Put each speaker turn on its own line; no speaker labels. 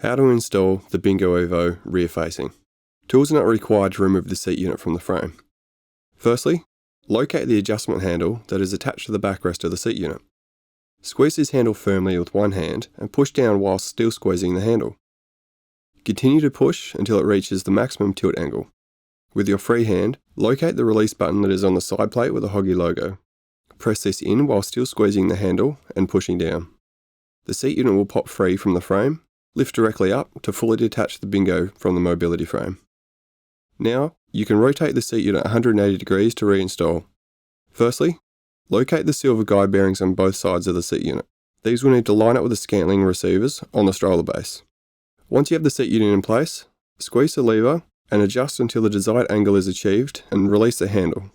How to install the BINGO Evo rear facing. Tools are not required to remove the seat unit from the frame. Firstly, locate the adjustment handle that is attached to the backrest of the seat unit. Squeeze this handle firmly with one hand and push down while still squeezing the handle. Continue to push until it reaches the maximum tilt angle. With your free hand, locate the release button that is on the side plate with a Hoggy logo. Press this in while still squeezing the handle and pushing down. The seat unit will pop free from the frame. Lift directly up to fully detach the BINGO from the mobility frame. Now, you can rotate the seat unit 180 degrees to reinstall. Firstly, locate the silver guide bearings on both sides of the seat unit. These will need to line up with the Scantling receivers on the stroller base. Once you have the seat unit in place, squeeze the lever and adjust until the desired angle is achieved and release the handle.